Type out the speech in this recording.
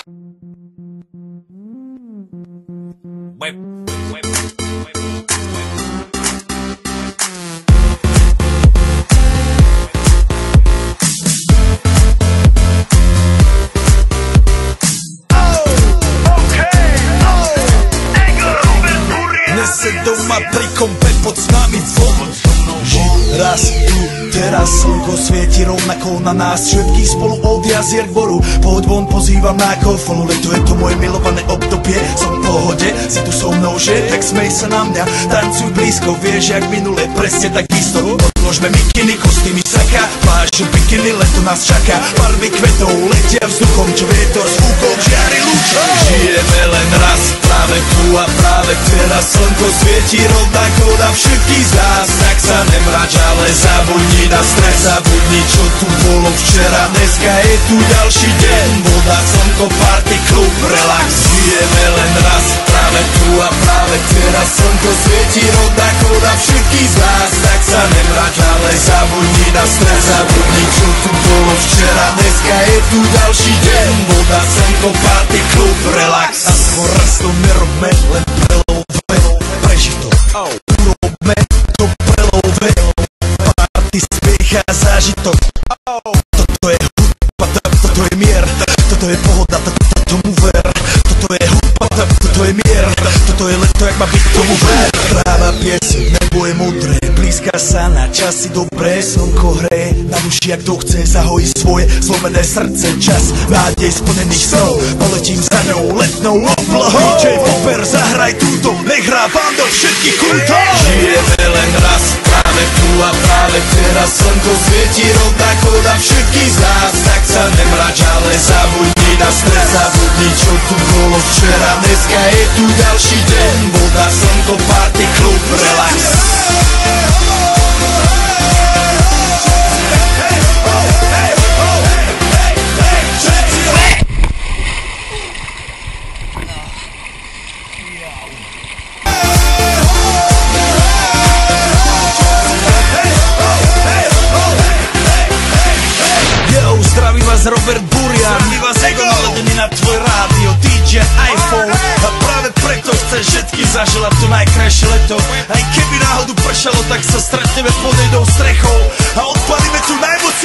Dnes se doma pri kompe pod s nami von. Raz tu, teraz slnko svieti rovnako na nás všetkých spolu od jazier k boru. Poď von, pozývam na golfonu, leto je to moje milované obdobie. Som v pohode, si tu so mnou, že? Tak smej sa na mňa, tancuj blízko, vieš jak minule, presne tak isto. Odložme mikiny, kostýmy, saka, plážu, bikiny, leto nás čaká. Barvy kvetov letia vzduchom, čo vietor s fúkom žiari lúčom. Žijeme len raz, práve tu a práve teraz slnko svieti rovnako na všetkých z nás. Tak sa nemrač, ale zabudni na stres, zabudni čo tu bolo včera. Dneska je tu ďalší deň, voda, slnko, party, klub, relax. Žijeme len raz, práve tu a práve teraz slnko svieti rovnako na všetkých z nás. Tak sa nemrač, ale zabudni na stres, zabudni čo tu bolo včera. Dneska je tu ďalší deň, voda, slnko, party, klub, relax. A skôr raz to nerobme, len prelove, preži to, urobme to prelove. Party, smiech a zážitok. Toto je hudba, toto je mier, toto je pohoda, tomu ver. Toto je hudba, toto je mier, toto je leto, jak má byť, tomu ver. Práva pieseň, nebo je modré, blízka sa na časy dobré. Slnko hreje na duši, jak to chce, zahojí svoje zlomené srdce. Čas nádej splnených snov, poletím za ňou letnou oblohou. DJ Popper, zahraj túto, nech hrá vám do všetkých kútov. Žijeme len raz, práve tu a práve teraz slnko svieti rovnako na všetkých z nás. Tak sa nemrač, ale zabudni na stres, zabudni čo tu bolo včera. Dneska je tu ďalší deň, voda, slnko, party, klub, relax. Robert Burian, zdraví vás Ego, naladený na tvoj rádio, DJ iPhone. A práve preto chceš všetky zaželať to najkrajšie leto. Aj keby náhodu pršalo, tak sa stretneme pod jednou strechou a odpalíme tu najmocnejšiu